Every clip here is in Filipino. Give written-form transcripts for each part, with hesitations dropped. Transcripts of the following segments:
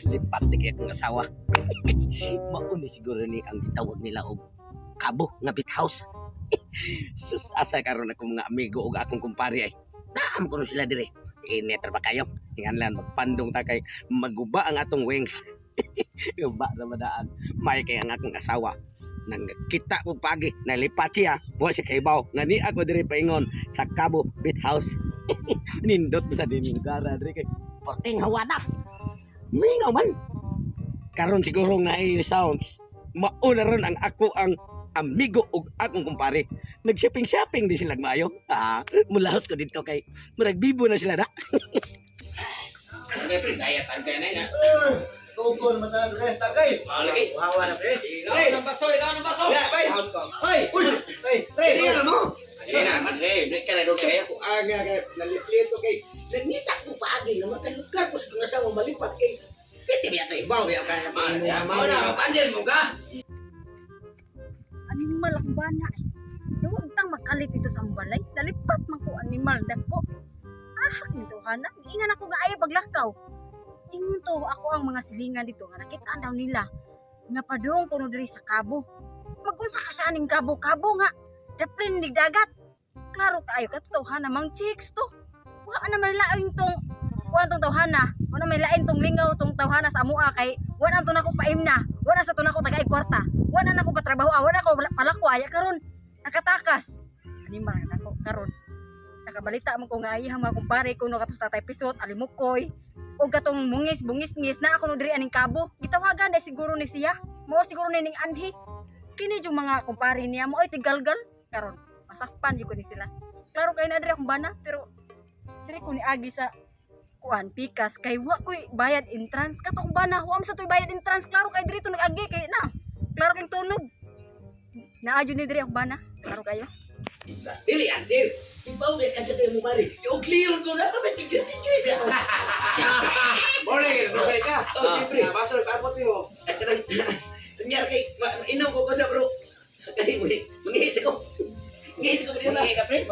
Lipat na kaya kong asawa. Mauni siguro ni ang gitawag nila og kabo nga bit house. Sus asa karon ako mga amigo ug akong kumpare ay. Naam ko sila dire. Netter ba kayo? Hinganlan magpandong ta kay maguba ang atong wings. Guba na madaan. May kay ang akong asawa. Nang kita ko pagi nalipat siya buwa siya kay baw nga ni ako dire paingon sa Cabo Beach House. Nindot mo sa dining gara dire kay porting hawada. Mingaw man. Karon siguro nga sounds mauna ron ang ako ang amigo ug akong kumpare. Nag-shopping di sila maayo. Mulahos ko dito kay murag bibo na sila na. Pre, daya tangkay na ina. Tukol mata pre, tagay. Lagi. Wawa na pre. Ikaw ng baso. Hoy. Hey, pre. Tingnan mo. Ina man break ka na doon kaya ko aga naliplit ko kay nangita ko paagi na makalugar ko sa asawa malipat kay piti biya kay baw ya ka man. Na panjel mo ka. Animal ang bana eh. Huwag tang makalit ito sa balay. Nalipat man ko animal dako. Ahak nito hana. Giingan ako ga ay paglakaw. Ingon to ako ang mga silingan dito nga nakita daw nila. Nga padung kuno diri sa kabo. Magunsa ka siya aning kabo-kabo nga. Daprin di dagat. Klaro kaayo katotohan namang chicks to. Wala na may laing tong kuan tong tawhana. Wala may laing tong lingaw tong tawhana sa amua kay wala to nako paimna. Wala sa to nako tagay kwarta. Wala na ko patrabaho, wala ko palakwaya karon. Nakatakas. Animal nako karon. Nakabalita man ko nga iyang mga kumpare ko no katus tatay pisot alimukoy. O katong bungis-ngis na ako no diri aning kabo. Gitawagan dai siguro ni siya. Mao siguro ni ning anhi. Kini yung mga kumpare niya mo ay tigalgal karon. Masakpan jud ko ni sila. Klaro kay na diri akong bana pero diri ko ni agi sa kuan pikas kay wa koy bayad entrance katong bana wa sa toy bayad entrance klaro kay diri to nag-agi kay na. Klaro kay tunog. Naadyo ni diri akong bana. Klaro kayo. Dili andir. Ibaw ni kadto mo mari. Og clear ko na ka tigil. Morning, okay ka? Oh, siyempre. Basol kapot mo. Nangyari kay inom ko sa bro. Kay mo mangihit ko. Ngihit ko dito na. Ngihit ka, pre?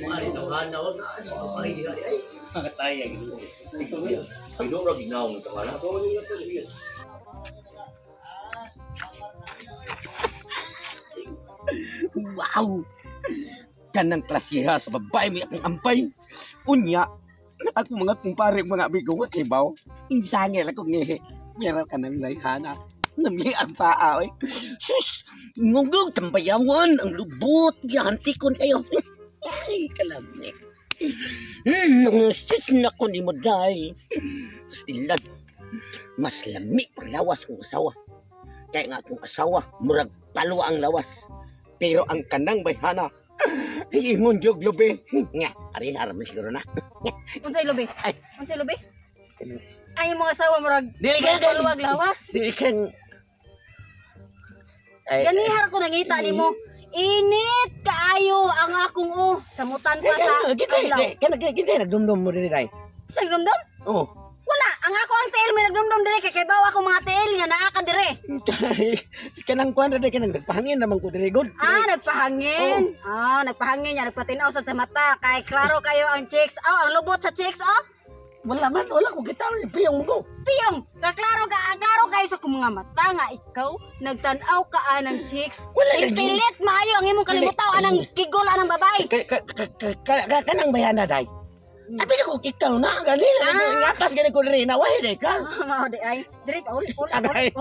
Ay, tawhan na wag na. Ay, di ay. Katayang. Ito ba? Ay, do ra ginaw ng tawhan. Wow! Kanang klasiha sa babae may akong ampay. Unya, ako mga kumpare mga amigo ko kay baw. Insangel ako ngihi. Meron ka ng layhana. Namli ang paa eh. Sus! Ngugog tambayawan ang lubot. Yahantikon kayo. Ay, kalamig. Sus na ko ni mo day. Pastilan. Mas lami pang lawas kong asawa. Kaya nga akong asawa, murag palwa ang lawas. Pero ang kanang bayhana, ingon jog lobe. Nga, ari haram siguro na. Unsay lobi? Ay. Unsay lobi? Ay mga asawa murag Dili ka paluwag lawas. Dili kan. Ay. Ganihar ko nangita nimo. Init kaayo ang akong samutan pa sa adlaw. Kinsa nagdumdum mo diri dai. Sa dumdum? Oh. Wala, ang ako ang tail may nagdumdum dire kay bawa ako mga tail nga naa ka dire. Kanang kuan dai kanang nagpahangin naman ko diri god. Nagpahangin. Nagpahangin niya nagpatinaw sa mata kay klaro kayo ang chicks. Ang lubot sa chicks Wala ko gitaw ni piyong mo. Piyong, klaro kayo sa kung mga mata nga ikaw nagtanaw ka ng chicks. Wala Pilit maayo ang imong kalimutaw anang kigol anang babae. Kanang bayana dai. Abi ko ikaw na gani ngapas gani ko diri na way dai ka. Mao di ay, dire pa uli. Aday.